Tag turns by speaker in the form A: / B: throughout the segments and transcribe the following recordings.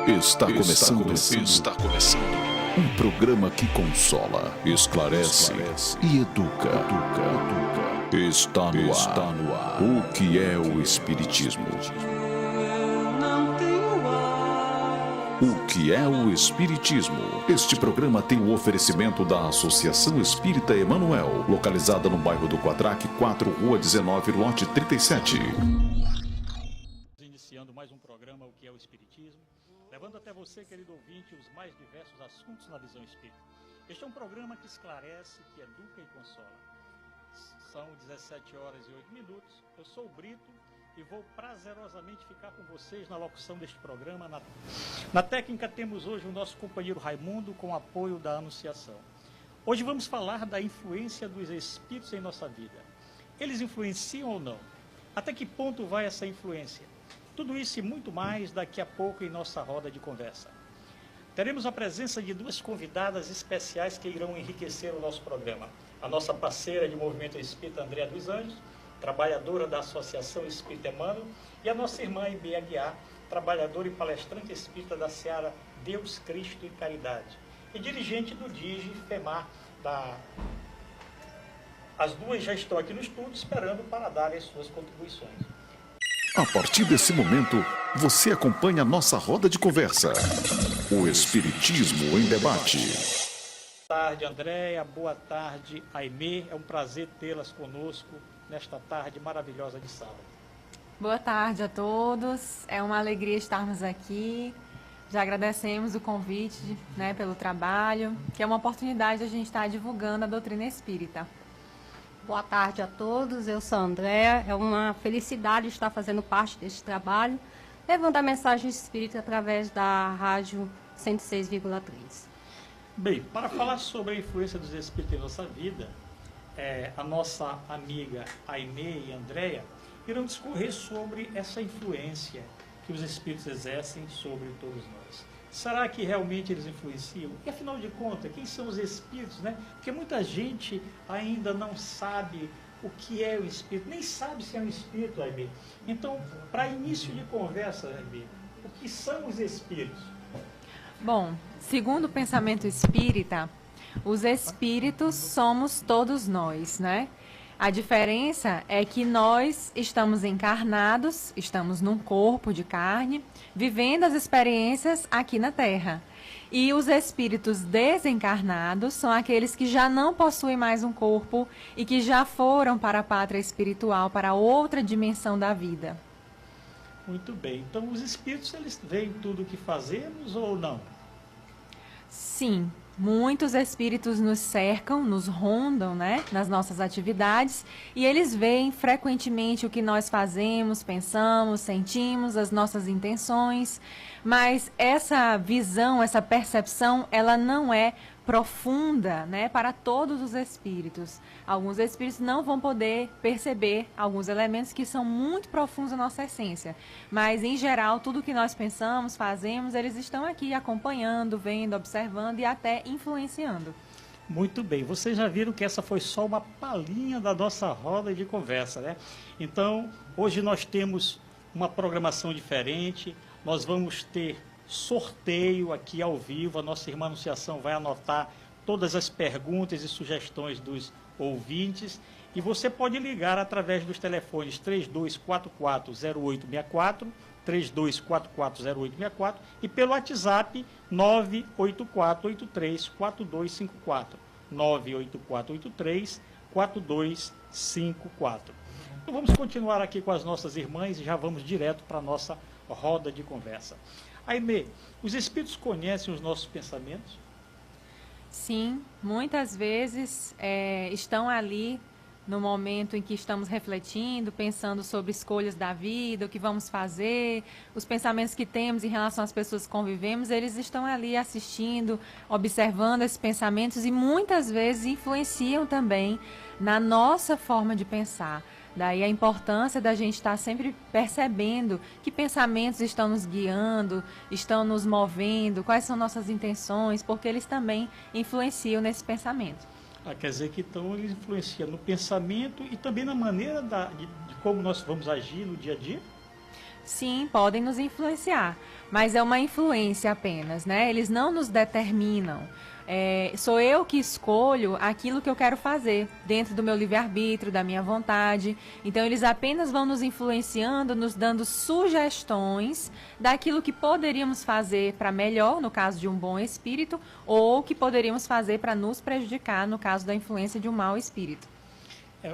A: Está começando. Um programa que consola, esclarece e educa. Está no ar. O que é o Espiritismo? O que é o Espiritismo? Este programa tem o oferecimento da Associação Espírita Emanuel, localizada no bairro do Quatraque, 4, Rua 19, lote 37.
B: Iniciando mais um programa, O que é o Espiritismo, levando até você, querido ouvinte, os mais diversos assuntos na visão espírita. Este é um programa que esclarece, que educa e consola. São 17 horas e 8 minutos. Eu sou o Brito e vou prazerosamente ficar com vocês na locução deste programa. Na técnica temos hoje o nosso companheiro Raimundo, com apoio da Anunciação. Hoje vamos falar da influência dos espíritos em nossa vida. Eles influenciam ou não? Até que ponto vai essa influência? Tudo isso e muito mais daqui a pouco em nossa roda de conversa. Teremos a presença de duas convidadas especiais que irão enriquecer o nosso programa. A nossa parceira de Movimento Espírita, Andréa dos Anjos, trabalhadora da Associação Espírita Emmanuel, e a nossa irmã Aimee Aguiar, trabalhadora e palestrante espírita da Seara Deus, Cristo e Caridade, e dirigente do DIGE FEMAR. As duas já estão aqui no estúdio esperando para dar as suas contribuições.
A: A partir desse momento, você acompanha a nossa roda de conversa. O Espiritismo em Debate.
B: Boa tarde, Andréa. Boa tarde, Aimee. É um prazer tê-las conosco nesta tarde maravilhosa de sábado.
C: Boa tarde a todos. É uma alegria estarmos aqui. Já agradecemos o convite, pelo trabalho, que é uma oportunidade de a gente estar divulgando a doutrina espírita.
D: Boa tarde a todos, eu sou a Andréa, é uma felicidade estar fazendo parte deste trabalho, levando a mensagem espírita através da rádio 106,3.
B: Bem, para falar sobre a influência dos espíritos em nossa vida, a nossa amiga Aimee e Andréa irão discorrer sobre essa influência que os espíritos exercem sobre todos nós. Será que realmente eles influenciam? E afinal de contas, quem são os espíritos, Porque muita gente ainda não sabe o que é o espírito, nem sabe se é um espírito, Aimee. Então, para início de conversa, Aimee, o que são os espíritos?
C: Bom, segundo o pensamento espírita, os espíritos somos todos nós, A diferença é que nós estamos encarnados, estamos num corpo de carne, vivendo as experiências aqui na Terra. E os espíritos desencarnados são aqueles que já não possuem mais um corpo e que já foram para a pátria espiritual, para outra dimensão da vida.
B: Muito bem. Então, os espíritos, eles veem tudo o que fazemos ou não?
C: Sim. Muitos espíritos nos cercam, nos rondam, nas nossas atividades, e eles veem frequentemente o que nós fazemos, pensamos, sentimos, as nossas intenções, mas essa visão, essa percepção, ela não é profunda, para todos os espíritos. Alguns espíritos não vão poder perceber alguns elementos que são muito profundos na nossa essência, mas em geral, tudo que nós pensamos, fazemos, eles estão aqui acompanhando, vendo, observando e até influenciando.
B: Muito bem, vocês já viram que essa foi só uma palhinha da nossa roda de conversa, Então, hoje nós temos uma programação diferente, nós vamos ter sorteio aqui ao vivo, a nossa irmã Anunciação vai anotar todas as perguntas e sugestões dos ouvintes, e você pode ligar através dos telefones 3244-0864, 3244-0864 e pelo WhatsApp 98483-4254, 98483-4254. Então vamos continuar aqui com as nossas irmãs e já vamos direto para a nossa roda de conversa. Aimee, os espíritos conhecem os nossos pensamentos?
C: Sim, muitas vezes estão ali no momento em que estamos refletindo, pensando sobre escolhas da vida, o que vamos fazer, os pensamentos que temos em relação às pessoas que convivemos, eles estão ali assistindo, observando esses pensamentos e muitas vezes influenciam também na nossa forma de pensar. Daí a importância da gente estar sempre percebendo que pensamentos estão nos guiando, estão nos movendo, quais são nossas intenções, porque eles também influenciam nesse pensamento.
B: Quer dizer que então ele influencia no pensamento e também na maneira de como nós vamos agir no dia a dia?
C: Sim, podem nos influenciar, mas é uma influência apenas, né? Eles não nos determinam. Sou eu que escolho aquilo que eu quero fazer, dentro do meu livre-arbítrio, da minha vontade. Então, eles apenas vão nos influenciando, nos dando sugestões daquilo que poderíamos fazer para melhor, no caso de um bom espírito, ou que poderíamos fazer para nos prejudicar, no caso da influência de um mau espírito.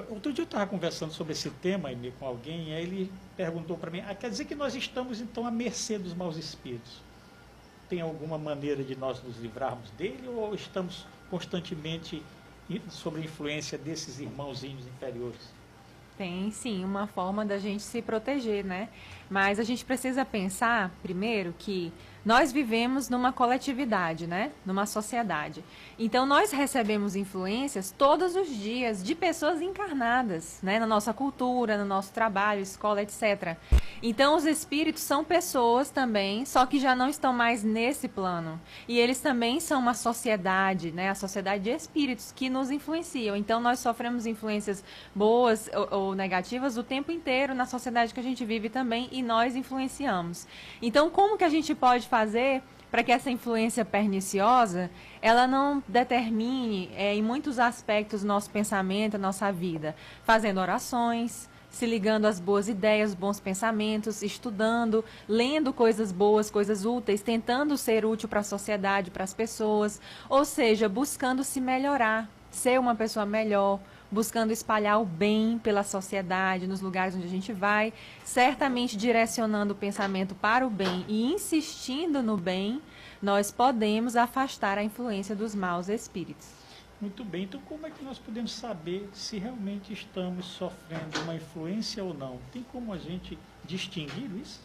B: Outro dia eu estava conversando sobre esse tema aí, com alguém, e aí ele perguntou para mim, quer dizer que nós estamos então à mercê dos maus espíritos? Tem alguma maneira de nós nos livrarmos dele ou estamos constantemente sob a influência desses irmãozinhos inferiores?
C: Tem sim uma forma da gente se proteger, né? Mas a gente precisa pensar, primeiro, que nós vivemos numa coletividade, né? Numa sociedade. Então, nós recebemos influências todos os dias de pessoas encarnadas, né? Na nossa cultura, no nosso trabalho, escola, etc. Então, os espíritos são pessoas também, só que já não estão mais nesse plano. E eles também são uma sociedade, né? A sociedade de espíritos que nos influenciam. Então, nós sofremos influências boas ou negativas o tempo inteiro na sociedade que a gente vive também e nós influenciamos. Então, como que a gente pode fazer para que essa influência perniciosa, ela não determine em muitos aspectos o nosso pensamento, a nossa vida? Fazendo orações, se ligando às boas ideias, bons pensamentos, estudando, lendo coisas boas, coisas úteis, tentando ser útil para a sociedade, para as pessoas, ou seja, buscando se melhorar, ser uma pessoa melhor, buscando espalhar o bem pela sociedade, nos lugares onde a gente vai, certamente direcionando o pensamento para o bem e insistindo no bem, nós podemos afastar a influência dos maus espíritos.
B: Muito bem, então como é que nós podemos saber se realmente estamos sofrendo uma influência ou não? Tem como a gente distinguir isso?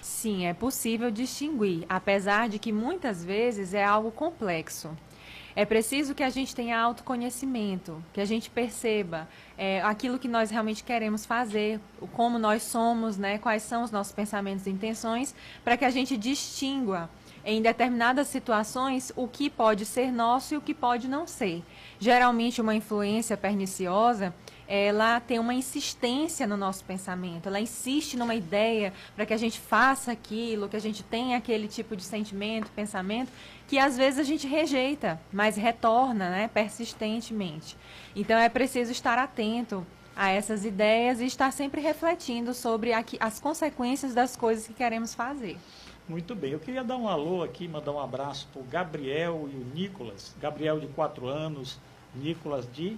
C: Sim, é possível distinguir, apesar de que muitas vezes é algo complexo. É preciso que a gente tenha autoconhecimento, que a gente perceba aquilo que nós realmente queremos fazer, como nós somos, né, quais são os nossos pensamentos e intenções, para que a gente distingua em determinadas situações o que pode ser nosso e o que pode não ser. Geralmente, uma influência perniciosa, ela tem uma insistência no nosso pensamento, ela insiste numa ideia para que a gente faça aquilo, que a gente tenha aquele tipo de sentimento, pensamento, que às vezes a gente rejeita, mas retorna, né, persistentemente. Então é preciso estar atento a essas ideias e estar sempre refletindo sobre as consequências das coisas que queremos fazer.
B: Muito bem, eu queria dar um alô aqui, mandar um abraço para o Gabriel e o Nicolas. Gabriel de 4 anos, Nicolas de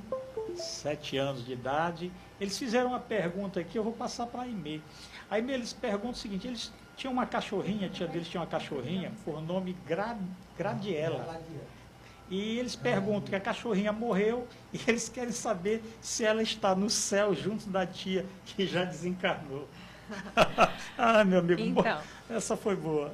B: 7 anos de idade. Eles fizeram uma pergunta aqui, eu vou passar para a Aimee. A Aimee, eles perguntam o seguinte, eles tinham uma cachorrinha, a tia deles tinha uma cachorrinha, por nome Gradiela. E eles perguntam que a cachorrinha morreu e eles querem saber se ela está no céu junto da tia que já desencarnou. Meu amigo,
C: então,
B: essa foi boa.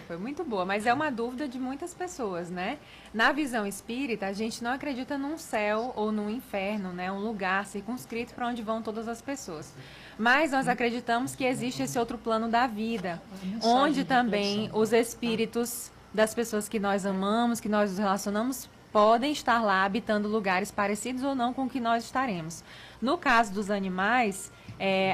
C: Foi muito boa, mas é uma dúvida de muitas pessoas, né? Na visão espírita, a gente não acredita num céu ou num inferno, né? Um lugar circunscrito para onde vão todas as pessoas. Mas nós acreditamos que existe esse outro plano da vida, onde também os espíritos das pessoas que nós amamos, que nós nos relacionamos, podem estar lá habitando lugares parecidos ou não com o que nós estaremos. No caso dos animais,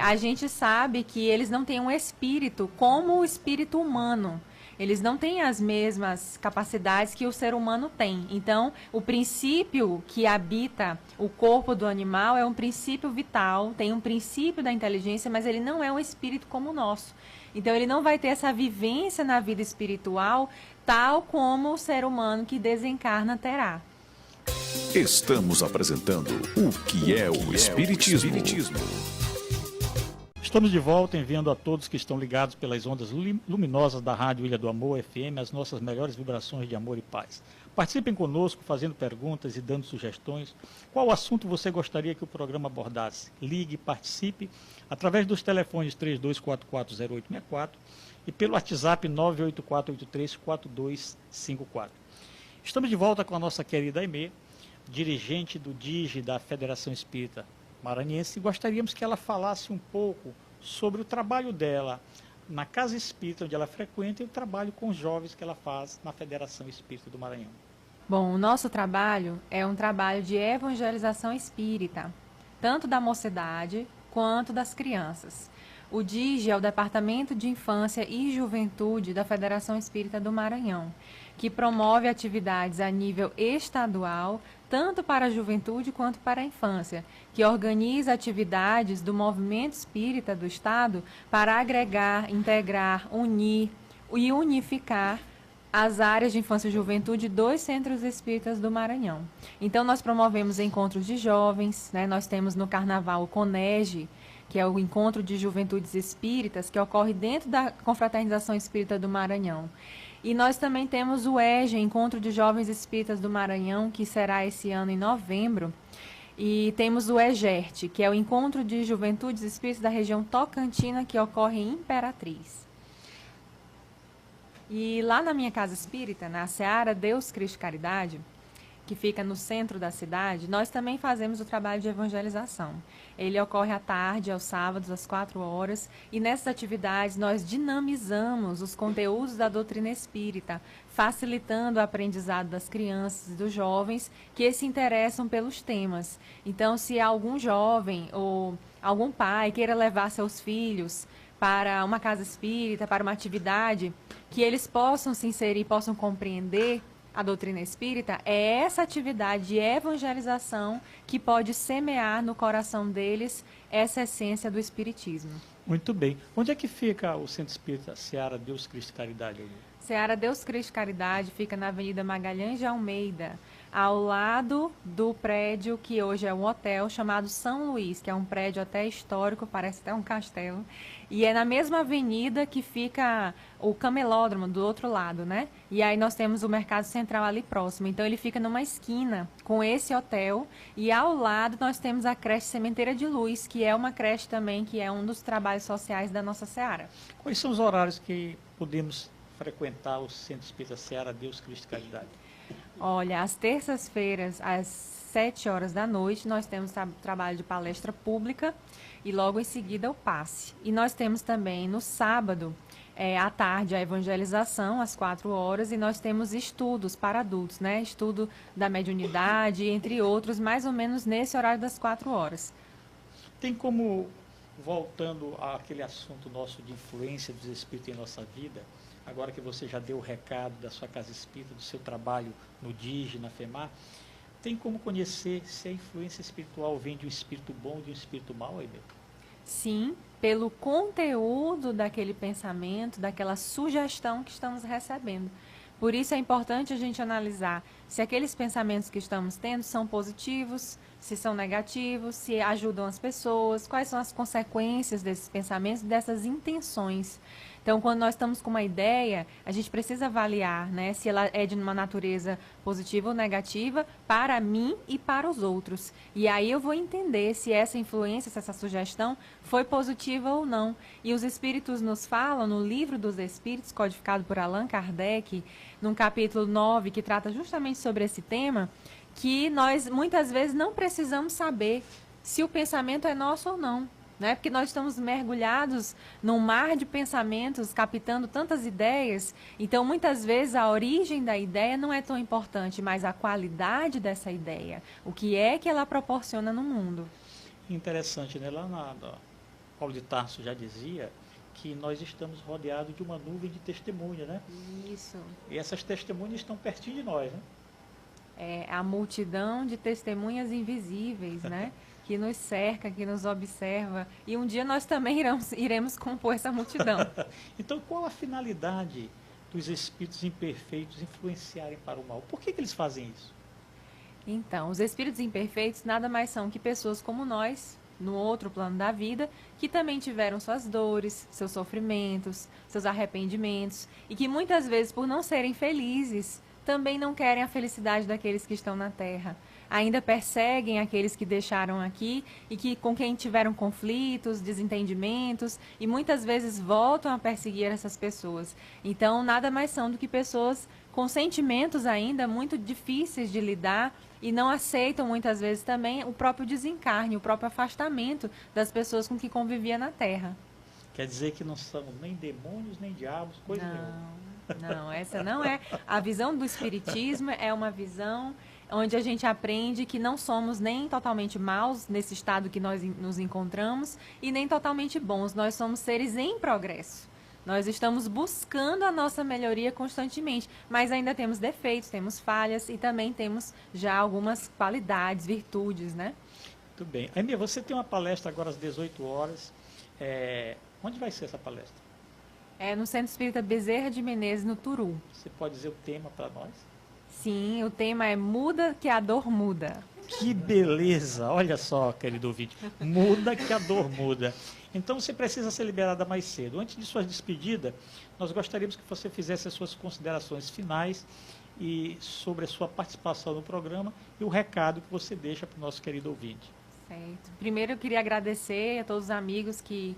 C: a gente sabe que eles não têm um espírito como o espírito humano. Eles não têm as mesmas capacidades que o ser humano tem. Então, o princípio que habita o corpo do animal é um princípio vital, tem um princípio da inteligência, mas ele não é um espírito como o nosso. Então, ele não vai ter essa vivência na vida espiritual tal como o ser humano que desencarna terá.
A: Estamos apresentando o que é o Espiritismo.
B: Estamos de volta enviando a todos que estão ligados pelas ondas luminosas da Rádio Ilha do Amor FM as nossas melhores vibrações de amor e paz. Participem conosco fazendo perguntas e dando sugestões. Qual assunto você gostaria que o programa abordasse? Ligue, participe através dos telefones 32440864 e pelo WhatsApp 984834254. Estamos de volta com a nossa querida Aimee, dirigente do DIGE da Federação Espírita Maranhense, e gostaríamos que ela falasse um pouco sobre o trabalho dela na Casa Espírita, onde ela frequenta, e o trabalho com os jovens que ela faz na Federação Espírita do Maranhão.
C: Bom, o nosso trabalho é um trabalho de evangelização espírita, tanto da mocidade quanto das crianças. O DIGE é o Departamento de Infância e Juventude da Federação Espírita do Maranhão, que promove atividades a nível estadual, tanto para a juventude quanto para a infância, que organiza atividades do movimento espírita do Estado para agregar, integrar, unir e unificar as áreas de infância e juventude dos centros espíritas do Maranhão. Então, nós promovemos encontros de jovens, né? Nós temos no Carnaval o CONEGE, que é o Encontro de Juventudes Espíritas, que ocorre dentro da Confraternização Espírita do Maranhão. E nós também temos o EJA, Encontro de Jovens Espíritas do Maranhão, que será esse ano em novembro. E temos o EGERT, que é o Encontro de Juventudes Espíritas da região Tocantina, que ocorre em Imperatriz. E lá na minha casa espírita, na Seara Deus Cristo Caridade, que fica no centro da cidade, nós também fazemos o trabalho de evangelização. Ele ocorre à tarde, aos sábados, às 4 horas, e nessas atividades nós dinamizamos os conteúdos da doutrina espírita, facilitando o aprendizado das crianças e dos jovens que se interessam pelos temas. Então, se algum jovem ou algum pai queira levar seus filhos para uma casa espírita, para uma atividade, que eles possam se inserir, possam compreender a doutrina espírita, é essa atividade de evangelização que pode semear no coração deles essa essência do espiritismo.
B: Muito bem. Onde é que fica o Centro Espírita Seara Deus Cristo Caridade?
C: Seara Deus Cristo Caridade fica na Avenida Magalhães de Almeida, ao lado do prédio que hoje é um hotel chamado São Luís, que é um prédio até histórico, parece até um castelo. E é na mesma avenida que fica o camelódromo do outro lado, né? E aí nós temos o Mercado Central ali próximo. Então ele fica numa esquina com esse hotel. E ao lado nós temos a creche Sementeira de Luz, que é uma creche também, que é um dos trabalhos sociais da nossa Seara.
B: Quais são os horários que podemos frequentar o Centro Espírita Seara Deus Cristo Caridade?
C: Olha, às terças-feiras, às 7 horas da noite, nós temos trabalho de palestra pública e logo em seguida o passe. E nós temos também no sábado, à tarde, a evangelização, às 4 horas, e nós temos estudos para adultos, né? Estudo da mediunidade, entre outros, mais ou menos nesse horário das 4 horas.
B: Tem como, voltando àquele assunto nosso de influência dos espíritos em nossa vida, agora que você já deu o recado da sua casa espírita, do seu trabalho no DIGE, na FEMAR, tem como conhecer se a influência espiritual vem de um espírito bom ou de um espírito mau, aí mesmo?
C: Sim, pelo conteúdo daquele pensamento, daquela sugestão que estamos recebendo. Por isso é importante a gente analisar se aqueles pensamentos que estamos tendo são positivos, se são negativos, se ajudam as pessoas, quais são as consequências desses pensamentos, dessas intenções. Então, quando nós estamos com uma ideia, a gente precisa avaliar, né, se ela é de uma natureza positiva ou negativa para mim e para os outros. E aí eu vou entender se essa influência, se essa sugestão foi positiva ou não. E os espíritos nos falam, no Livro dos Espíritos, codificado por Allan Kardec, no capítulo 9, que trata justamente sobre esse tema, que nós muitas vezes não precisamos saber se o pensamento é nosso ou não. Né? Porque nós estamos mergulhados num mar de pensamentos, captando tantas ideias. Então, muitas vezes, a origem da ideia não é tão importante, mas a qualidade dessa ideia. O que é que ela proporciona no mundo.
B: Interessante, né? Lá na Paulo de Tarso já dizia que nós estamos rodeados de uma nuvem de testemunhas, né?
C: Isso.
B: E essas testemunhas estão pertinho de nós, né?
C: É a multidão de testemunhas invisíveis, né? Que nos cerca, que nos observa. E um dia nós também iremos compor essa multidão.
B: Então, qual a finalidade dos espíritos imperfeitos influenciarem para o mal? Por que eles fazem isso?
C: Então, os espíritos imperfeitos nada mais são que pessoas como nós, no outro plano da vida, que também tiveram suas dores, seus sofrimentos, seus arrependimentos, e que muitas vezes, por não serem felizes, também não querem a felicidade daqueles que estão na Terra. Ainda perseguem aqueles que deixaram aqui e que com quem tiveram conflitos, desentendimentos, e muitas vezes voltam a perseguir essas pessoas. Então, nada mais são do que pessoas com sentimentos ainda muito difíceis de lidar e não aceitam muitas vezes também o próprio desencarne, o próprio afastamento das pessoas com que convivia na Terra.
B: Quer dizer que não somos nem demônios, nem diabos, coisa nenhuma.
C: Não, essa não é. A visão do Espiritismo é uma visão onde a gente aprende que não somos nem totalmente maus nesse estado que nós nos encontramos e nem totalmente bons. Nós somos seres em progresso. Nós estamos buscando a nossa melhoria constantemente, mas ainda temos defeitos, temos falhas e também temos já algumas qualidades, virtudes, né?
B: Muito bem. Aimee, você tem uma palestra agora às 18 horas. Onde vai ser essa palestra?
C: É no Centro Espírita Bezerra de Menezes, no Turu.
B: Você pode dizer o tema para nós?
C: Sim, o tema é Muda que a dor muda.
B: Que beleza! Olha só, querido ouvinte, muda que a dor muda. Então você precisa ser liberada mais cedo. Antes de sua despedida, nós gostaríamos que você fizesse as suas considerações finais e sobre a sua participação no programa e o recado que você deixa para o nosso querido ouvinte.
C: Certo. Primeiro eu queria agradecer a todos os amigos que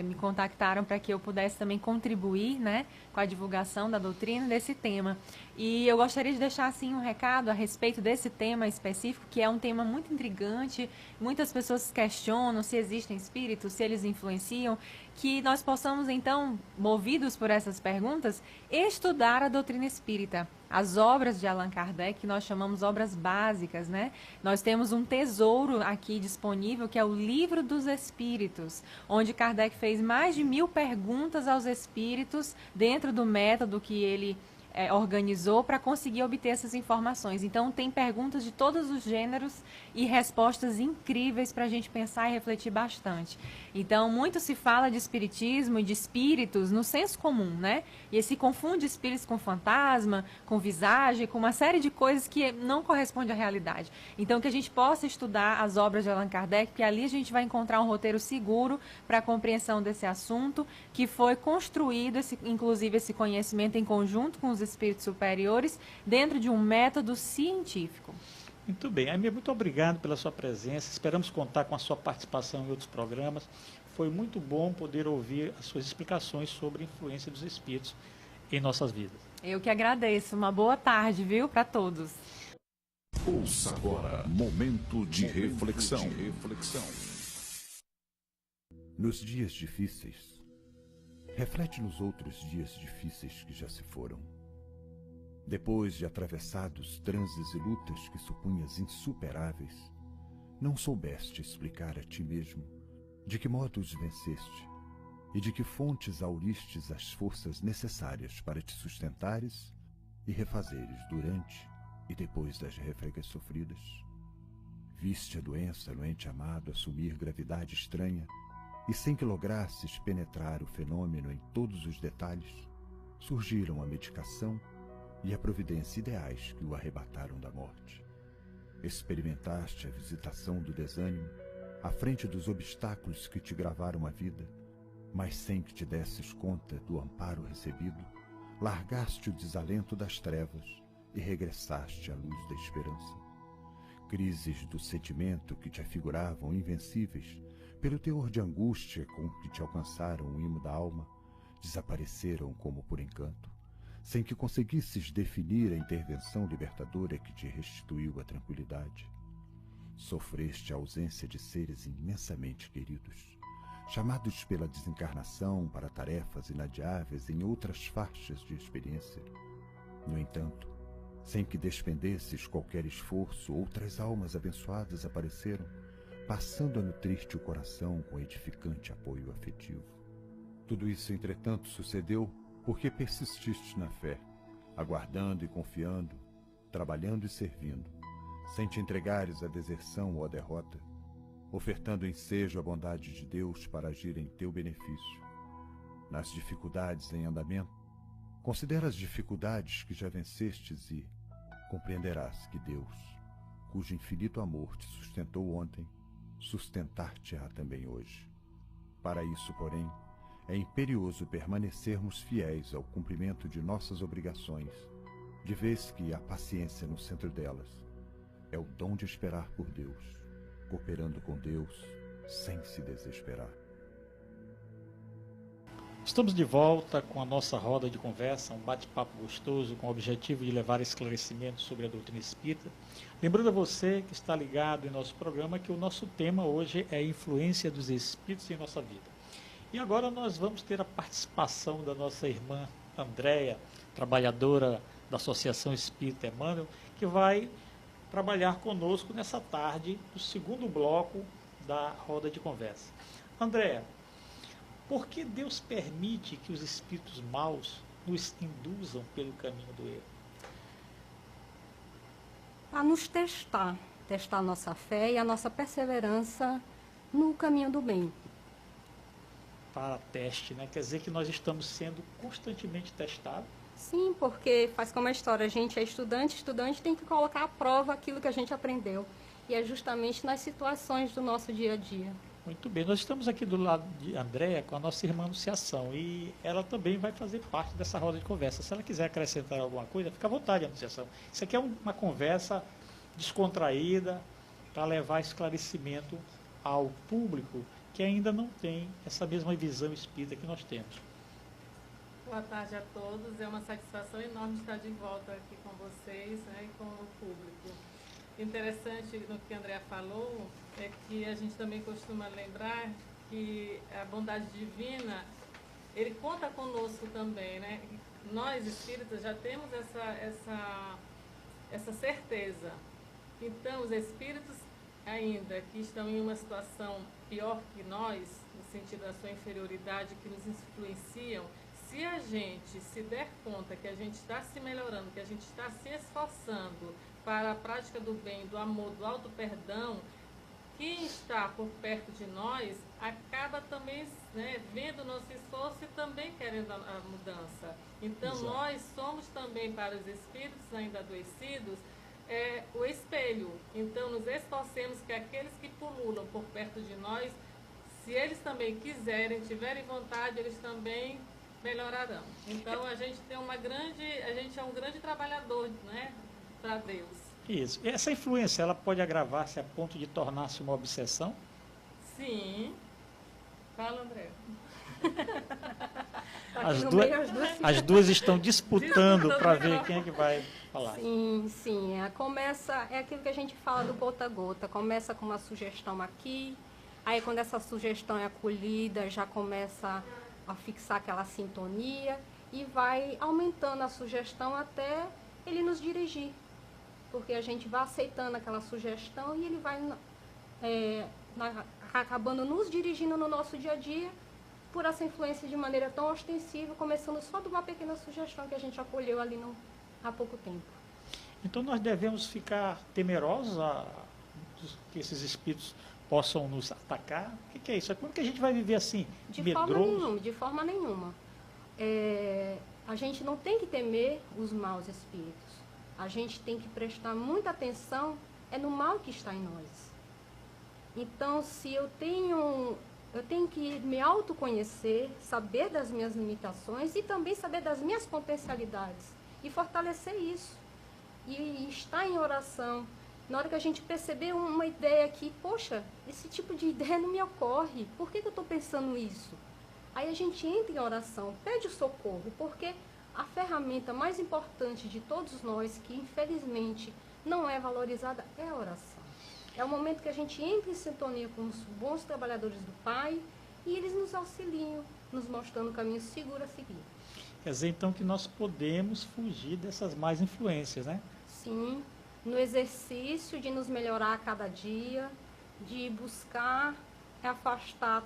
C: me contactaram para que eu pudesse também contribuir, né, com a divulgação da doutrina desse tema. E eu gostaria de deixar assim um recado a respeito desse tema específico, que é um tema muito intrigante. Muitas pessoas questionam se existem espíritos, se eles influenciam, que nós possamos então, movidos por essas perguntas, estudar a doutrina espírita. As obras de Allan Kardec, que nós chamamos obras básicas, né? Nós temos um tesouro aqui disponível, que é o Livro dos Espíritos, onde Kardec fez mais de 1000 perguntas aos espíritos dentro do método que ele organizou para conseguir obter essas informações. Então, tem perguntas de todos os gêneros e respostas incríveis para a gente pensar e refletir bastante. Então, muito se fala de espiritismo e de espíritos no senso comum, né? E se confunde espíritos com fantasma, com visagem, com uma série de coisas que não correspondem à realidade. Então, que a gente possa estudar as obras de Allan Kardec, porque ali a gente vai encontrar um roteiro seguro para a compreensão desse assunto, que foi construído, inclusive esse conhecimento em conjunto com os espíritos superiores, dentro de um método científico.
B: Muito bem. Aimee, muito obrigado pela sua presença. Esperamos contar com a sua participação em outros programas. Foi muito bom poder ouvir as suas explicações sobre a influência dos espíritos em nossas vidas.
C: Eu que agradeço. Uma boa tarde, viu, para todos.
A: Ouça agora, momento de reflexão.
E: Nos dias difíceis, reflete nos outros dias difíceis que já se foram. Depois de atravessados transes e lutas que supunhas insuperáveis, não soubeste explicar a ti mesmo de que modo os venceste e de que fontes auristes as forças necessárias para te sustentares e refazeres durante e depois das refregas sofridas. Viste a doença no ente amado assumir gravidade estranha e, sem que lograsses penetrar o fenômeno em todos os detalhes, surgiram a medicação e a providência ideais que o arrebataram da morte. Experimentaste a visitação do desânimo à frente dos obstáculos que te gravaram a vida, mas sem que te desses conta do amparo recebido, largaste o desalento das trevas e regressaste à luz da esperança. Crises do sentimento que te afiguravam invencíveis pelo teor de angústia com que te alcançaram o imo da alma, desapareceram como por encanto, sem que conseguisses definir a intervenção libertadora que te restituiu a tranquilidade. Sofreste a ausência de seres imensamente queridos, chamados pela desencarnação para tarefas inadiáveis em outras faixas de experiência. No entanto, sem que despendesses qualquer esforço, outras almas abençoadas apareceram, passando a nutrir-te o coração com edificante apoio afetivo. Tudo isso, entretanto, sucedeu porque persististe na fé, aguardando e confiando, trabalhando e servindo, sem te entregares à deserção ou à derrota, ofertando ensejo à bondade de Deus para agir em teu benefício. Nas dificuldades em andamento, considera as dificuldades que já vencestes e compreenderás que Deus, cujo infinito amor te sustentou ontem, sustentar-te-á também hoje. Para isso, porém, é imperioso permanecermos fiéis ao cumprimento de nossas obrigações, de vez que a paciência no centro delas é o dom de esperar por Deus, cooperando com Deus sem se desesperar.
B: Estamos de volta com a nossa roda de conversa, um bate-papo gostoso com o objetivo de levar esclarecimento sobre a doutrina espírita. Lembrando a você que está ligado em nosso programa que o nosso tema hoje é a influência dos espíritos em nossa vida. E agora nós vamos ter a participação da nossa irmã Andréia, trabalhadora da Associação Espírita Emmanuel, que vai trabalhar conosco nessa tarde do segundo bloco da roda de conversa. Andréa, por que Deus permite que os espíritos maus nos induzam pelo caminho do erro?
D: Para nos testar a nossa fé e a nossa perseverança no caminho do bem.
B: Para teste, né? Quer dizer que nós estamos sendo constantemente testados.
D: Sim, porque faz como a história, a gente é estudante tem que colocar à prova aquilo que a gente aprendeu. E é justamente nas situações do nosso dia a dia.
B: Muito bem, nós estamos aqui do lado de Andréa com a nossa irmã Anunciação e ela também vai fazer parte dessa roda de conversa. Se ela quiser acrescentar alguma coisa, fica à vontade, Anunciação. Isso aqui é uma conversa descontraída para levar esclarecimento ao público que ainda não tem essa mesma visão espírita que nós temos.
F: Boa tarde a todos, é uma satisfação enorme estar de volta aqui com vocês, né, e com o público. Interessante no que a Andréa falou é que a gente também costuma lembrar que a bondade divina, ele conta conosco também, né? Nós espíritas já temos essa certeza. Então, os espíritos ainda que estão em uma situação pior que nós, no sentido da sua inferioridade, que nos influenciam, se a gente se der conta que a gente está se melhorando, que a gente está se esforçando para a prática do bem, do amor, do auto-perdão, quem está por perto de nós acaba também, né, vendo o nosso esforço e também querendo a mudança. Então,
B: Exato.
F: Nós somos também, para os espíritos ainda adoecidos, o espelho. Então, nos esforcemos que aqueles que pululam por perto de nós, se eles também quiserem, tiverem vontade, eles também melhorarão. Então, a gente é um grande trabalhador, né, para Deus.
B: Isso. E essa influência, ela pode agravar-se a ponto de tornar-se uma obsessão?
F: Sim. Fala, André.
B: As duas estão disputando para ver quem é que vai falar.
D: Sim. É aquilo que a gente fala do gota a gota. Começa com uma sugestão aqui, aí quando essa sugestão é acolhida, já começa a fixar aquela sintonia e vai aumentando a sugestão até ele nos dirigir. Porque a gente vai aceitando aquela sugestão e ele vai acabando nos dirigindo no nosso dia a dia por essa influência de maneira tão ostensiva, começando só de uma pequena sugestão que a gente acolheu ali há pouco tempo.
B: Então nós devemos ficar temerosos que esses espíritos possam nos atacar? O que é isso? Como que a gente vai viver assim, medroso?
D: De forma nenhuma. A gente não tem que temer os maus espíritos. A gente tem que prestar muita atenção no mal que está em nós. Então, se eu tenho que me autoconhecer, saber das minhas limitações e também saber das minhas potencialidades e fortalecer isso. E estar em oração. Na hora que a gente perceber uma ideia que, poxa, esse tipo de ideia não me ocorre, por que eu estou pensando isso? Aí a gente entra em oração, pede o socorro, porque a ferramenta mais importante de todos nós, que infelizmente não é valorizada, é a oração. É o momento que a gente entra em sintonia com os bons trabalhadores do Pai e eles nos auxiliam, nos mostrando o caminho seguro a seguir.
B: Quer dizer, então, que nós podemos fugir dessas más influências, né?
D: Sim, no exercício de nos melhorar a cada dia, de buscar afastar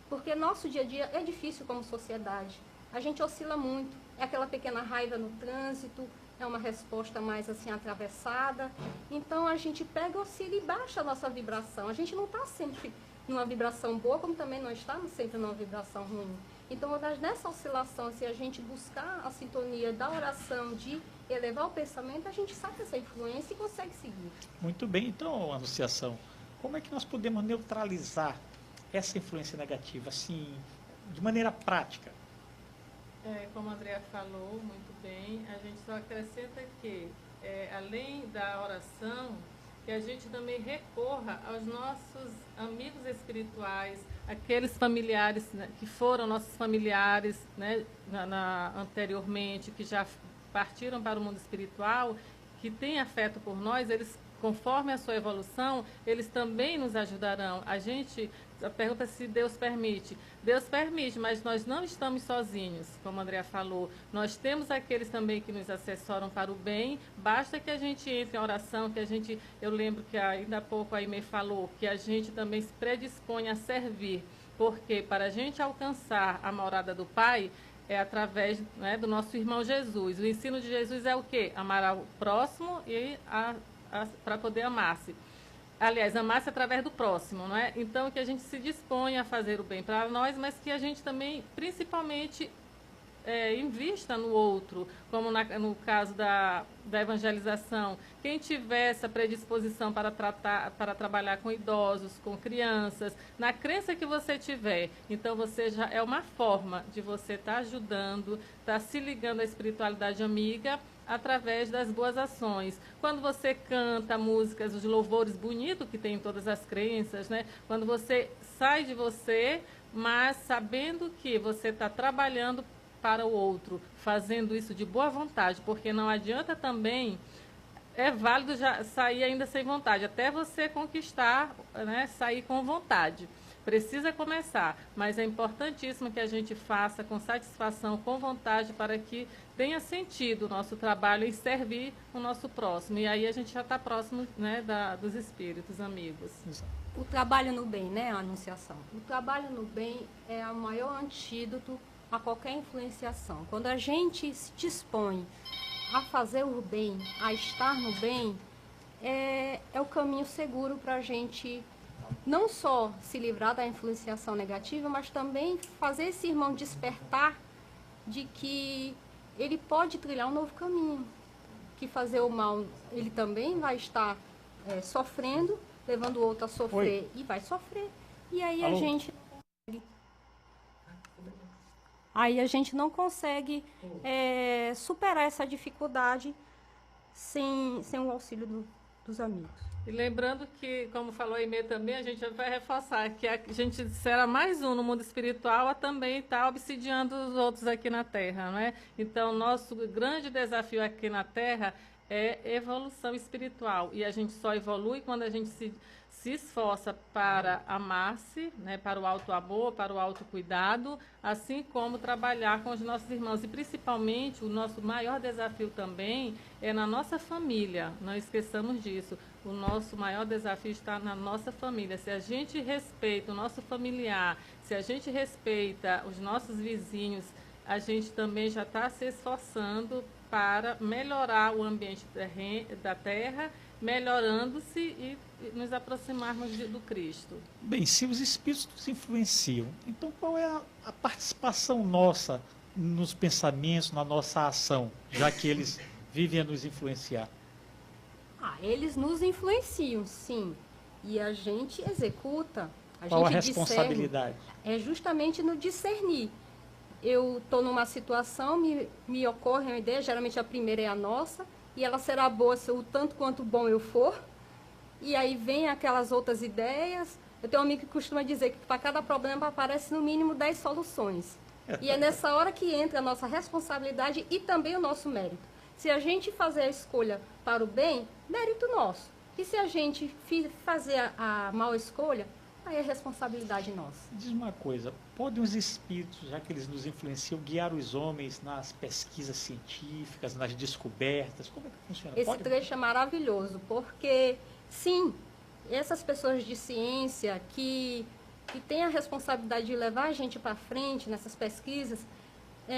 D: porque nosso dia a dia é difícil como sociedade. A gente oscila muito. É aquela pequena raiva no trânsito, é uma resposta mais assim atravessada. Então a gente pega, oscila e baixa a nossa vibração. A gente não está sempre numa vibração boa, como também não estamos sempre numa vibração ruim. Então, nessa oscilação, se a gente buscar a sintonia da oração, de elevar o pensamento, a gente saca essa influência e consegue seguir.
B: Muito bem. Então, Anunciação, como é que nós podemos neutralizar essa influência negativa, assim, de maneira prática?
F: Como a Andréa falou muito bem, a gente só acrescenta que, além da oração, que a gente também recorra aos nossos amigos espirituais, aqueles familiares, né, que foram nossos familiares, né, anteriormente, que já partiram para o mundo espiritual, que têm afeto por nós, eles, conforme a sua evolução, eles também nos ajudarão. A gente A pergunta é se Deus permite. Deus permite, mas nós não estamos sozinhos, como a Andrea falou. Nós temos aqueles também que nos assessoram para o bem. Basta que a gente entre em oração, eu lembro que ainda há pouco a Aimee falou, que a gente também se predispõe a servir. Porque para a gente alcançar a morada do Pai, é através, né, do nosso irmão Jesus. O ensino de Jesus é o quê? Amar ao próximo e para poder amar-se. Aliás, amar-se através do próximo, não é? Então, que a gente se dispõe a fazer o bem para nós, mas que a gente também, principalmente, invista no outro, como no caso da evangelização. Quem tiver essa predisposição para trabalhar com idosos, com crianças, na crença que você tiver, então você já é uma forma de você estar ajudando, estar se ligando à espiritualidade amiga, através das boas ações. Quando você canta músicas, os louvores bonitos que tem em todas as crenças, né? Quando você sai de você, mas sabendo que você está trabalhando para o outro, fazendo isso de boa vontade, porque não adianta também, é válido já sair ainda sem vontade, até você conquistar, né? Sair com vontade. Precisa começar, mas é importantíssimo que a gente faça com satisfação, com vontade, para que tenha sentido o nosso trabalho em servir o nosso próximo. E aí a gente já está próximo, né, dos espíritos amigos.
D: O trabalho no bem, né, a Anunciação? O trabalho no bem é o maior antídoto a qualquer influenciação. Quando a gente se dispõe a fazer o bem, a estar no bem, é o caminho seguro para a gente não só se livrar da influenciação negativa, mas também fazer esse irmão despertar de que ele pode trilhar um novo caminho, que fazer o mal ele também vai estar sofrendo, levando o outro a sofrer. E vai sofrer. E aí a gente não consegue superar essa dificuldade sem o auxílio dos amigos.
F: E lembrando que, como falou a Aimee também, a gente vai reforçar que a gente será mais um no mundo espiritual a também estar obsidiando os outros aqui na Terra, não é? Então, nosso grande desafio aqui na Terra é evolução espiritual. E a gente só evolui quando a gente se esforça para amar-se, né, para o auto-amor, para o autocuidado, assim como trabalhar com os nossos irmãos. E, principalmente, o nosso maior desafio também é na nossa família. Não esqueçamos disso. O nosso maior desafio está na nossa família. Se a gente respeita o nosso familiar, se a gente respeita os nossos vizinhos, a gente também já está se esforçando para melhorar o ambiente da Terra, melhorando-se e nos aproximarmos do Cristo.
B: Bem, se os espíritos nos influenciam, então qual é a participação nossa nos pensamentos, na nossa ação, já que eles vivem a nos influenciar?
D: Eles nos influenciam, sim. E a gente executa.
B: Qual a responsabilidade?
D: É justamente no discernir. Eu estou numa situação, me ocorre uma ideia, geralmente a primeira é a nossa, e ela será boa se o tanto quanto bom eu for. E aí vem aquelas outras ideias. Eu tenho um amigo que costuma dizer que para cada problema aparece no mínimo 10 soluções. E é nessa hora que entra a nossa responsabilidade e também o nosso mérito. Se a gente fazer a escolha para o bem, mérito nosso. E se a gente fazer a mal escolha, aí é responsabilidade nossa.
B: Diz uma coisa, podem os espíritos, já que eles nos influenciam, guiar os homens nas pesquisas científicas, nas descobertas? Como é que funciona?
D: Esse trecho é maravilhoso, porque, sim, essas pessoas de ciência que têm a responsabilidade de levar a gente para frente nessas pesquisas,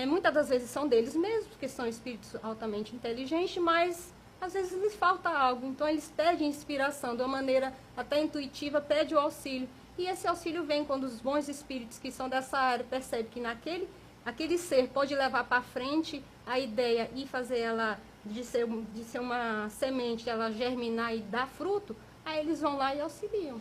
D: muitas das vezes são deles mesmos, porque são espíritos altamente inteligentes, mas às vezes lhes falta algo. Então eles pedem inspiração de uma maneira até intuitiva, pedem o auxílio. E esse auxílio vem quando os bons espíritos que são dessa área percebem que aquele ser pode levar para frente a ideia e fazer ela de ser uma semente, ela germinar e dar fruto, aí eles vão lá e auxiliam.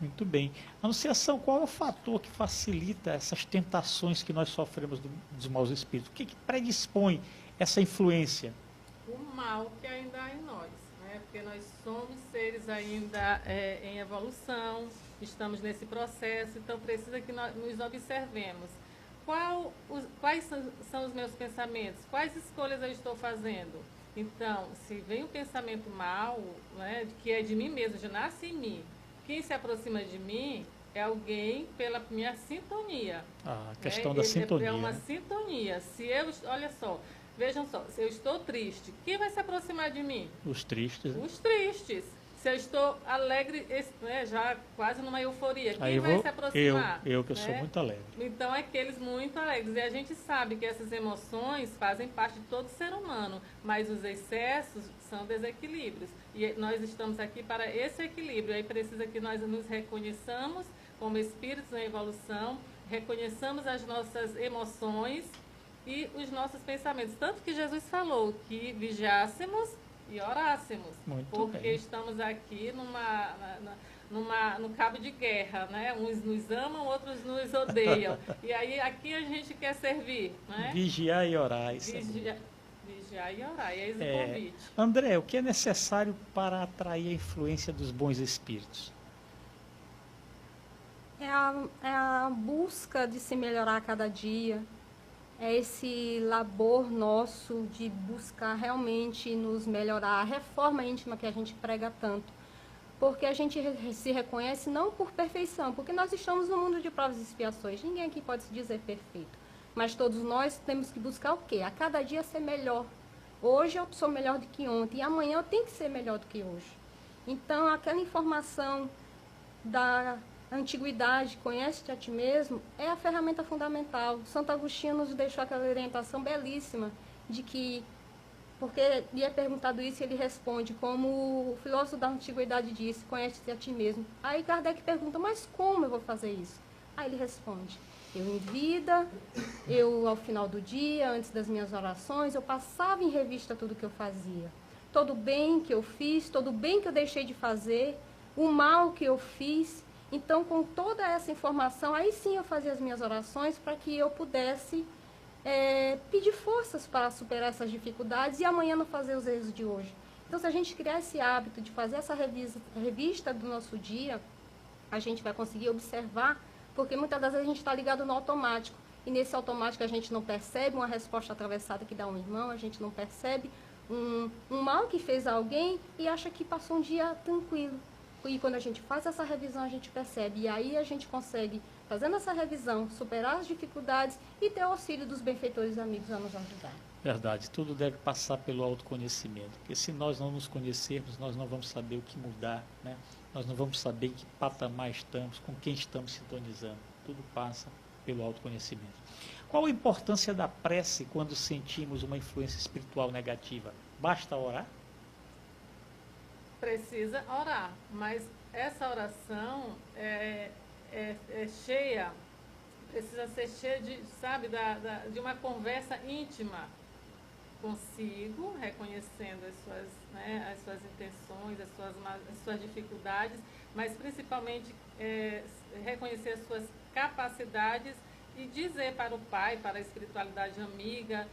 B: Muito bem. Anunciação, qual é o fator que facilita essas tentações que nós sofremos dos maus espíritos? O que predispõe essa influência?
F: O mal que ainda há em nós, né? Porque nós somos seres ainda em evolução, estamos nesse processo, então precisa que nós nos observemos. Quais são os meus pensamentos? Quais escolhas eu estou fazendo? Então, se vem um pensamento mal, né, que é de mim mesmo, já nasce em mim, quem se aproxima de mim é alguém pela minha sintonia.
B: A questão da sintonia.
F: É uma
B: né?
F: sintonia. Se eu, olha só, vejam só, se eu estou triste, quem vai se aproximar de mim?
B: Os tristes.
F: Os tristes. Se eu estou alegre, né, já quase numa euforia, quem
B: Aí
F: vai se aproximar?
B: Eu que eu sou
F: né?
B: muito alegre.
F: Então, aqueles muito alegres. E a gente sabe que essas emoções fazem parte de todo ser humano, mas os excessos são desequilíbrios. E nós estamos aqui para esse equilíbrio. Aí precisa que nós nos reconheçamos como espíritos em evolução, reconheçamos as nossas emoções e os nossos pensamentos. Tanto que Jesus falou que vigiássemos e orássemos,
B: Muito
F: porque
B: bem.
F: estamos aqui no cabo de guerra, né? Uns nos amam, outros nos odeiam. E aí aqui a gente quer servir, né?
B: Vigiar e orar. Isso é bom.
F: Vigiar e orar, e eis o convite.
B: André, o que é necessário para atrair a influência dos bons espíritos?
D: É a busca de se melhorar a cada dia, é esse labor nosso de buscar realmente nos melhorar, a reforma íntima que a gente prega tanto. Porque a gente se reconhece não por perfeição, porque nós estamos no mundo de provas e expiações, ninguém aqui pode se dizer perfeito. Mas todos nós temos que buscar o quê? A cada dia ser melhor. Hoje eu sou melhor do que ontem, e amanhã eu tenho que ser melhor do que hoje. Então, aquela informação da antiguidade, conhece-te a ti mesmo, é a ferramenta fundamental. Santo Agostinho nos deixou aquela orientação belíssima de que, porque lhe é perguntado isso e ele responde, como o filósofo da antiguidade disse, conhece-te a ti mesmo. Aí Kardec pergunta, mas como eu vou fazer isso? Aí ele responde, eu em vida, eu ao final do dia, antes das minhas orações, eu passava em revista tudo que eu fazia. Todo o bem que eu fiz, todo o bem que eu deixei de fazer, o mal que eu fiz. Então, com toda essa informação, aí sim eu fazia as minhas orações para que eu pudesse pedir forças para superar essas dificuldades e amanhã não fazer os erros de hoje. Então, se a gente criar esse hábito de fazer essa revista do nosso dia, a gente vai conseguir observar, porque muitas das vezes a gente está ligado no automático. E nesse automático a gente não percebe uma resposta atravessada que dá um irmão, a gente não percebe um mal que fez a alguém e acha que passou um dia tranquilo. E quando a gente faz essa revisão, a gente percebe. E aí a gente consegue, fazendo essa revisão, superar as dificuldades e ter o auxílio dos benfeitores amigos a nos ajudar.
B: Verdade, tudo deve passar pelo autoconhecimento. Porque se nós não nos conhecermos, nós não vamos saber o que mudar, né? Nós não vamos saber em que patamar estamos, com quem estamos sintonizando. Tudo passa pelo autoconhecimento. Qual a importância da prece quando sentimos uma influência espiritual negativa? Basta orar?
F: Precisa orar, mas essa oração é cheia, precisa ser cheia de, sabe, de uma conversa íntima consigo, reconhecendo as suas intenções, as suas dificuldades, mas principalmente reconhecer as suas capacidades e dizer para o Pai, para a espiritualidade amiga,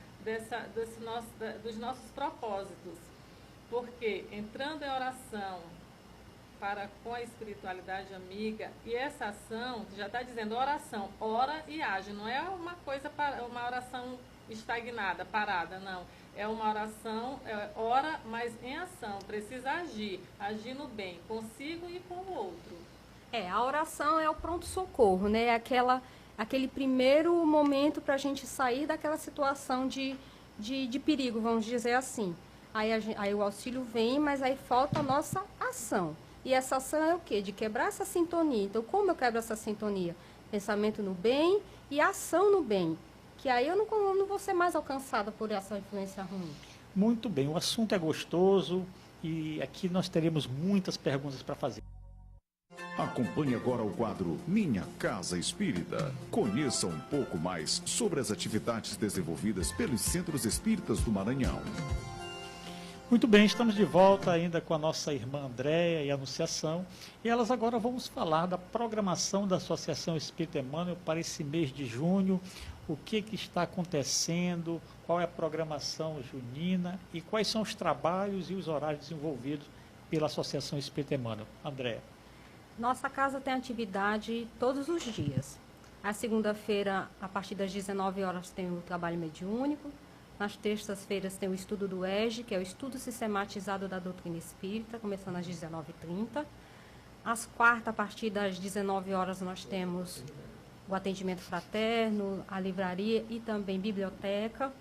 F: dos nossos propósitos. Porque entrando em oração com a espiritualidade amiga, e essa ação, já está dizendo oração, ora e age, não é uma oração estagnada, parada, não. É uma oração, ora, mas em ação, precisa agir no bem, consigo e com o outro.
D: A oração é o pronto-socorro, né? Aquele primeiro momento para a gente sair daquela situação de perigo, vamos dizer assim. Aí o auxílio vem, mas aí falta a nossa ação. E essa ação é o quê? De quebrar essa sintonia. Então, como eu quebro essa sintonia? Pensamento no bem e ação no bem. Que aí eu não vou ser mais alcançada por essa influência ruim.
B: Muito bem, o assunto é gostoso e aqui nós teremos muitas perguntas para fazer.
A: Acompanhe agora o quadro Minha Casa Espírita. Conheça um pouco mais sobre as atividades desenvolvidas pelos Centros Espíritas do Maranhão.
B: Muito bem, estamos de volta ainda com a nossa irmã Andréia e a Anunciação. E elas agora vamos falar da programação da Associação Espírita Emmanuel para esse mês de junho. O que está acontecendo, qual é a programação junina e quais são os trabalhos e os horários desenvolvidos pela Associação Espírita Emmanuel. Andréia.
D: Nossa casa tem atividade todos os dias. A segunda-feira, a partir das 19 horas, tem o trabalho mediúnico. Nas terças-feiras tem o estudo do EGE, que é o estudo sistematizado da doutrina espírita, começando às 19h30. Às quartas, a partir das 19 horas, nós temos o atendimento fraterno, a livraria e também biblioteca.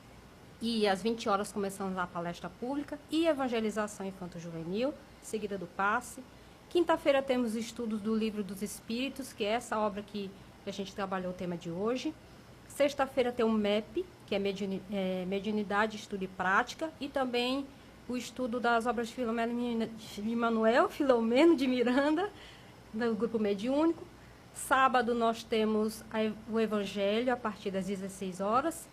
D: E às 20 horas começamos a palestra pública e evangelização infanto-juvenil, seguida do passe. Quinta-feira temos estudos do Livro dos Espíritos, que é essa obra que a gente trabalhou o tema de hoje. Sexta-feira tem o MEP, que é Mediunidade, Estudo e Prática, e também o estudo das obras de Filomeno de Miranda, do Grupo Mediúnico. Sábado nós temos o Evangelho, a partir das 16 horas.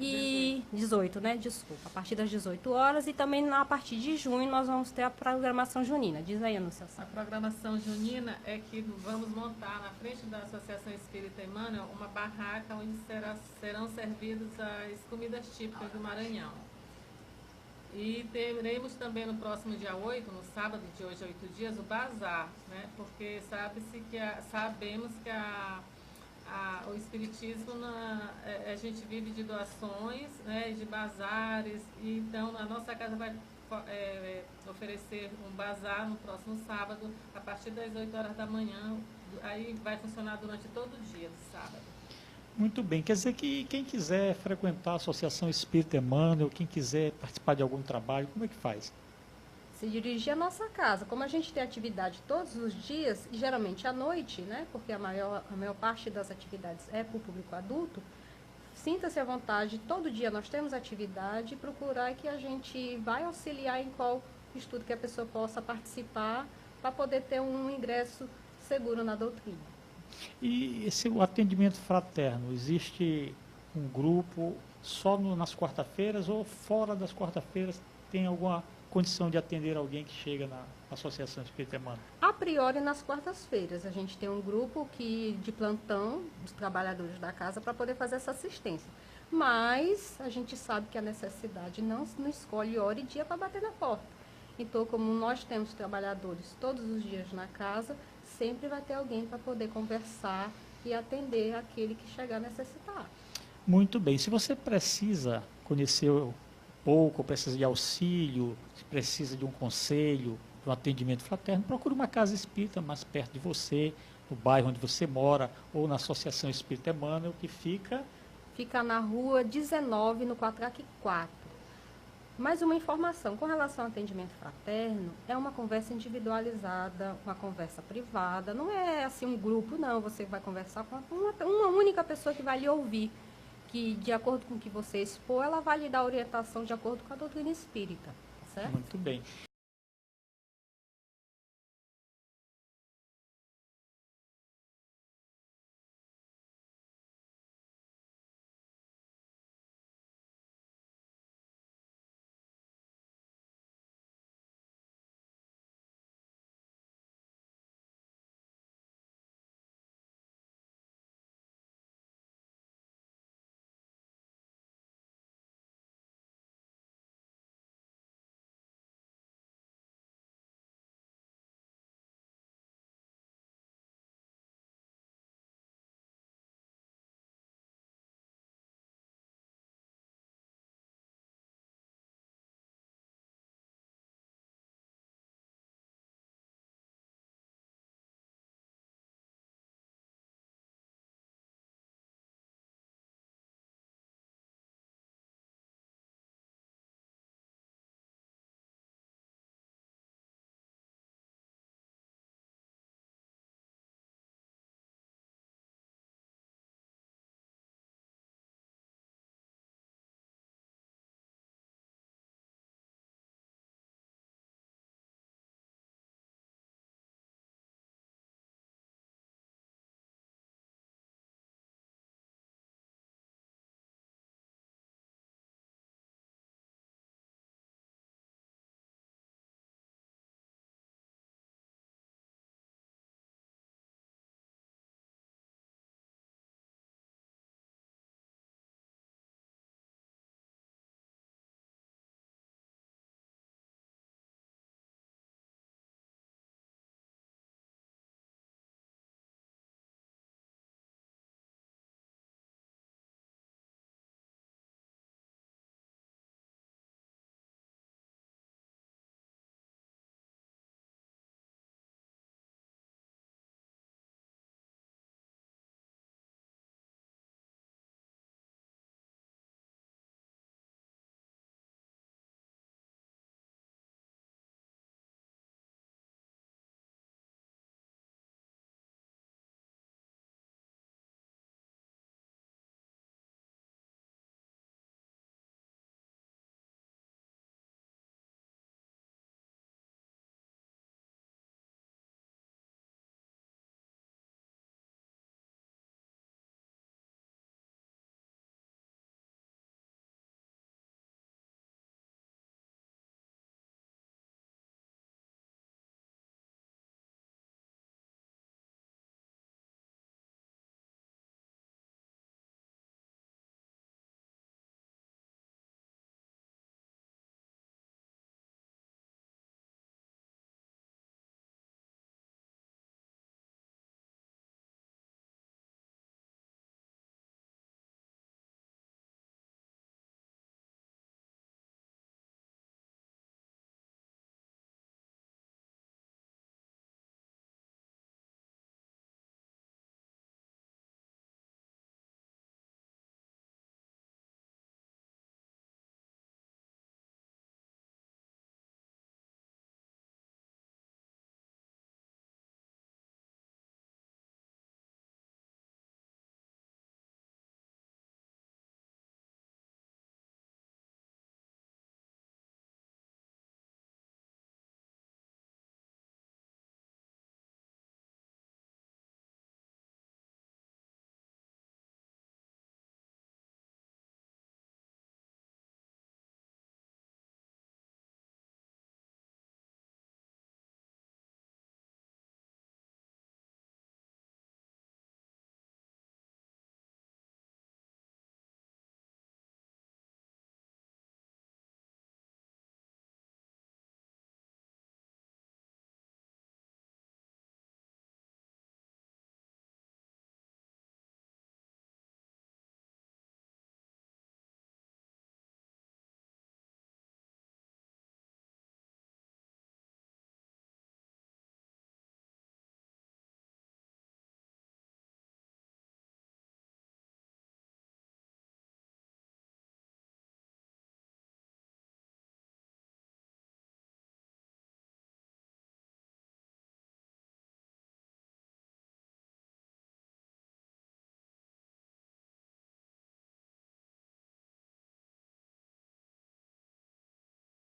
D: E 18, né? Desculpa, a partir das 18 horas. E também a partir de junho nós vamos ter a programação junina. Diz aí, Anunciação.
F: A programação junina é que vamos montar na frente da Associação Espírita Emmanuel uma barraca onde serão servidas as comidas típicas do Maranhão. E teremos também no próximo dia 8, no sábado de hoje, 8 dias, o bazar, né? Porque sabemos que o Espiritismo, a gente vive de doações, né, de bazares, e então a nossa casa vai oferecer um bazar no próximo sábado, a partir das 8 horas da manhã, aí vai funcionar durante todo o dia de sábado.
B: Muito bem, quer dizer que quem quiser frequentar a Associação Espírita Emmanuel, quem quiser participar de algum trabalho, como é que faz?
D: Se dirigir à nossa casa. Como a gente tem atividade todos os dias, e geralmente à noite, né, porque a maior parte das atividades é para o público adulto, sinta-se à vontade, todo dia nós temos atividade, procurar que a gente vai auxiliar em qual estudo que a pessoa possa participar, para poder ter um ingresso seguro na doutrina.
B: E o atendimento fraterno, existe um grupo só nas quarta-feiras ou fora das quarta-feiras tem alguma condição de atender alguém que chega na Associação Espírita Emmanuel?
D: A priori, nas quartas-feiras, a gente tem um grupo de plantão dos trabalhadores da casa para poder fazer essa assistência. Mas a gente sabe que a necessidade não escolhe hora e dia para bater na porta. Então, como nós temos trabalhadores todos os dias na casa, sempre vai ter alguém para poder conversar e atender aquele que chegar a necessitar.
B: Muito bem. Se você precisa conhecer pouco, precisa de auxílio, se precisa de um conselho, de um atendimento fraterno, procure uma casa espírita mais perto de você, no bairro onde você mora, ou na Associação Espírita Emmanuel, que fica
D: na rua 19, no Quatraque 4. Mais uma informação, com relação ao atendimento fraterno, é uma conversa individualizada, uma conversa privada, não é assim um grupo, não, você vai conversar com uma única pessoa que vai lhe ouvir, que de acordo com o que você expor, ela vai lhe dar orientação de acordo com a doutrina espírita, tá certo?
B: muito bem.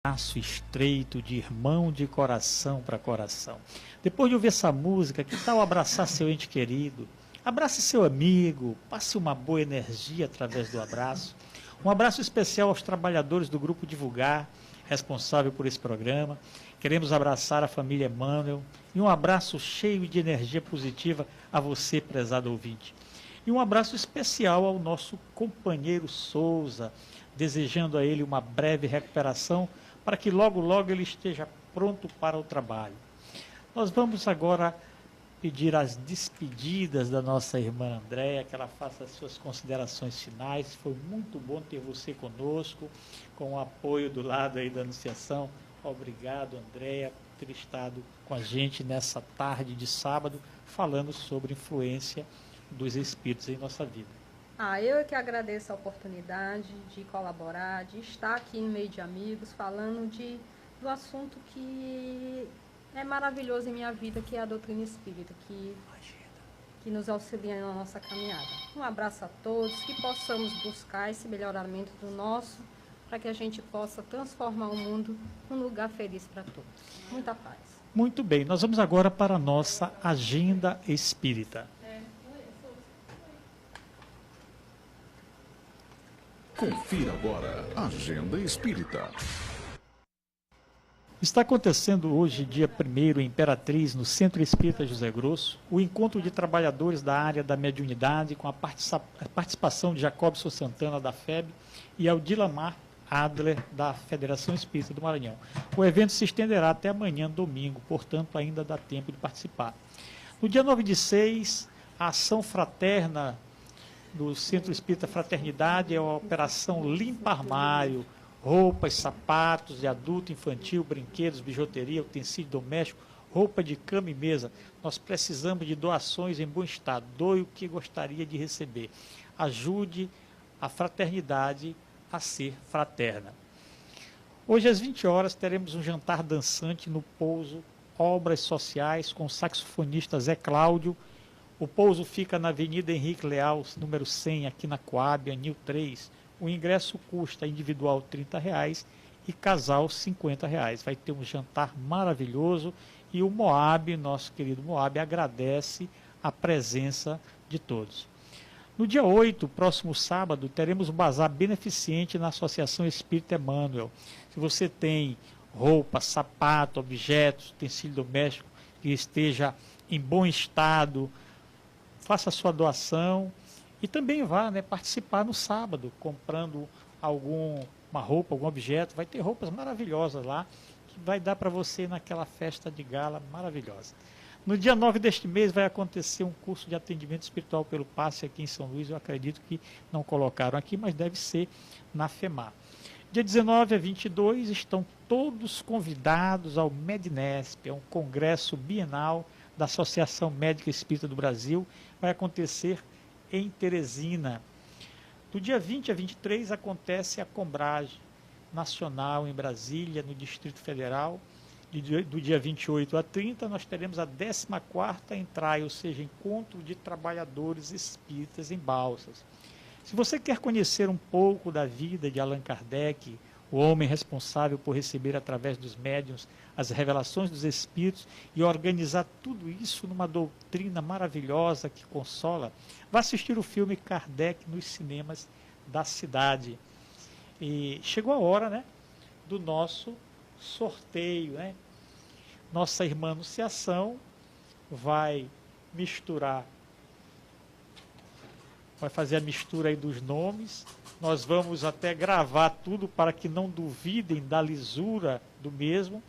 B: Braço estreito de irmão de coração para coração. Depois de ouvir essa música, que tal abraçar seu ente querido? Abrace seu amigo, passe uma boa energia através do abraço. Um abraço especial aos trabalhadores do Grupo Divulgar, responsável por esse programa. Queremos abraçar a família Emmanuel e um abraço cheio de energia positiva a você, prezado ouvinte. E um abraço especial ao nosso companheiro Souza, desejando a ele uma breve recuperação para que logo, logo ele esteja pronto para o trabalho. Nós vamos agora pedir as despedidas da nossa irmã Andréia, que ela faça as suas considerações finais. Foi muito bom ter você conosco, com o apoio do lado aí da Anunciação. Obrigado, Andréia, por ter estado com a gente nessa tarde de sábado, falando sobre influência dos espíritos em nossa vida.
D: Eu é que agradeço a oportunidade de colaborar, de estar aqui no meio de amigos, falando do assunto que é maravilhoso em minha vida, que é a doutrina espírita, que nos auxilia na nossa caminhada. Um abraço a todos, que possamos buscar esse melhoramento do nosso, para que a gente possa transformar o mundo num lugar feliz para todos. Muita paz.
B: Muito bem, nós vamos agora para a nossa agenda espírita.
A: Confira agora a Agenda Espírita.
B: Está acontecendo hoje, dia 1º, em Imperatriz, no Centro Espírita José Grosso, o encontro de trabalhadores da área da mediunidade, com a participação de Jacobson Santana, da FEB, e Aldilamar Adler, da Federação Espírita do Maranhão. O evento se estenderá até amanhã, domingo, portanto, ainda dá tempo de participar. No dia 9/6, a ação fraterna do Centro Espírita Fraternidade é a Operação Limpa Armário, roupas, sapatos de adulto, infantil, brinquedos, bijuteria, utensílio doméstico, roupa de cama e mesa. Nós precisamos de doações em bom estado. Doe o que gostaria de receber. Ajude a fraternidade a ser fraterna. Hoje às 20 horas teremos um jantar dançante no pouso Obras Sociais com o saxofonista Zé Cláudio. O pouso fica na Avenida Henrique Leal, número 100, aqui na Coab, Anil 3. O ingresso custa individual R$ 30 e casal R$ 50. Vai ter um jantar maravilhoso e o Moab, nosso querido Moab, agradece a presença de todos. No dia 8, próximo sábado, teremos um bazar beneficente na Associação Espírita Emmanuel. Se você tem roupa, sapato, objetos, utensílio doméstico que esteja em bom estado, faça a sua doação e também vá, participar no sábado, comprando uma roupa, algum objeto. Vai ter roupas maravilhosas lá, que vai dar para você naquela festa de gala maravilhosa. No dia 9 deste mês vai acontecer um curso de atendimento espiritual pelo passe aqui em São Luís. Eu acredito que não colocaram aqui, mas deve ser na FEMAR. Dia 19 a 22 estão todos convidados ao Mednesp, é um congresso bienal da Associação Médica Espírita do Brasil. Vai acontecer em Teresina. Do dia 20 a 23 acontece a Combrage Nacional em Brasília, no Distrito Federal. Do dia 28 a 30 nós teremos a 14ª Entrai, ou seja, Encontro de Trabalhadores Espíritas em Balsas. Se você quer conhecer um pouco da vida de Allan Kardec, o homem responsável por receber através dos médiuns as revelações dos espíritos e organizar tudo isso numa doutrina maravilhosa que consola, vá assistir o filme Kardec nos cinemas da cidade. E chegou a hora, do nosso sorteio, Nossa irmã Anunciação vai fazer a mistura aí dos nomes. Nós vamos até gravar tudo para que não duvidem da lisura do mesmo.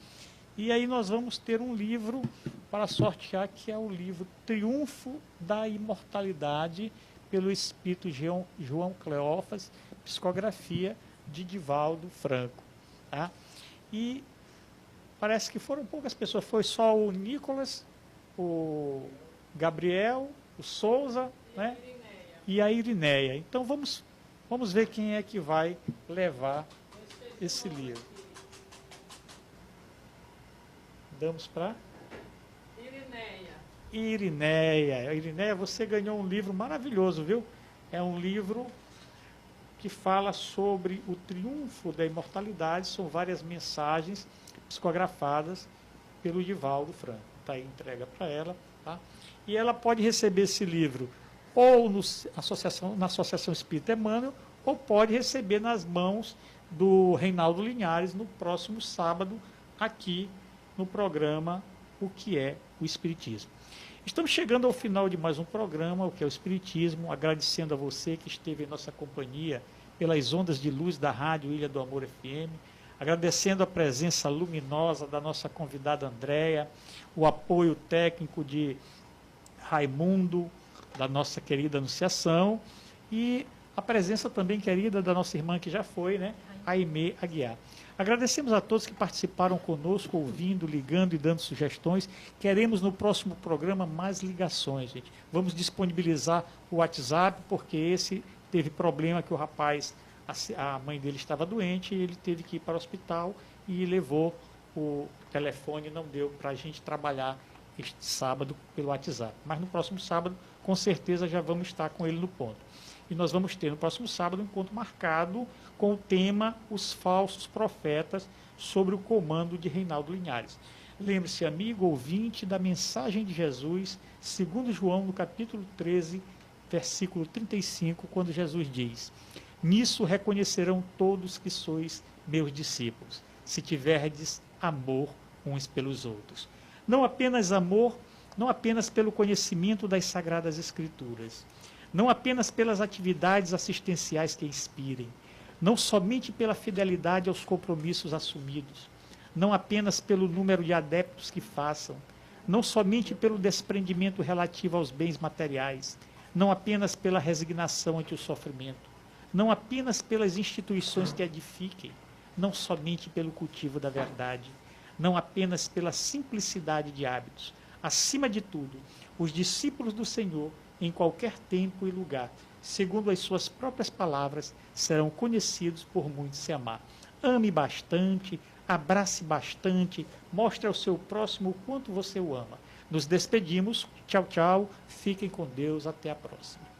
B: E aí nós vamos ter um livro para sortear, que é o livro Triunfo da Imortalidade, pelo Espírito João Cleófas, psicografia de Divaldo Franco. Tá? E parece que foram poucas pessoas, foi só o Nicolas, o Gabriel, o Souza, e a Irineia. Então vamos ver quem é que vai levar esse livro. Damos para Irineia. Irineia, você ganhou um livro maravilhoso, viu? É um livro que fala sobre o triunfo da imortalidade. São várias mensagens psicografadas pelo Divaldo Franco. Está aí entrega para ela. Tá? E ela pode receber esse livro ou na Associação Espírita Emmanuel, ou pode receber nas mãos do Reinaldo Linhares no próximo sábado, aqui no programa O que é o Espiritismo. Estamos chegando ao final de mais um programa, O que é o Espiritismo, agradecendo a você que esteve em nossa companhia pelas ondas de luz da Rádio Ilha do Amor FM, agradecendo a presença luminosa da nossa convidada Andréia, o apoio técnico de Raimundo, da nossa querida Anunciação, e a presença também querida da nossa irmã que já foi, né, Aimee Aguiar. Agradecemos a todos que participaram conosco, ouvindo, ligando e dando sugestões. Queremos no próximo programa mais ligações, gente. Vamos disponibilizar o WhatsApp, porque esse teve problema que o rapaz, a mãe dele estava doente, e ele teve que ir para o hospital e levou o telefone, não deu para a gente trabalhar este sábado pelo WhatsApp. Mas no próximo sábado, com certeza, já vamos estar com ele no ponto. E nós vamos ter no próximo sábado um encontro marcado com o tema Os Falsos Profetas, sobre o comando de Reinaldo Linhares. Lembre-se, amigo ouvinte, da mensagem de Jesus, segundo João, no capítulo 13, versículo 35, quando Jesus diz: nisso reconhecerão todos que sois meus discípulos, se tiverdes amor uns pelos outros. Não apenas amor, não apenas pelo conhecimento das Sagradas Escrituras, não apenas pelas atividades assistenciais que inspirem, não somente pela fidelidade aos compromissos assumidos, não apenas pelo número de adeptos que façam, não somente pelo desprendimento relativo aos bens materiais, não apenas pela resignação ante o sofrimento, não apenas pelas instituições que edifiquem, não somente pelo cultivo da verdade, não apenas pela simplicidade de hábitos. Acima de tudo, os discípulos do Senhor, em qualquer tempo e lugar, segundo as suas próprias palavras, serão conhecidos por muitos se amar. Ame bastante, abrace bastante, mostre ao seu próximo o quanto você o ama. Nos despedimos, tchau, tchau, fiquem com Deus, até a próxima.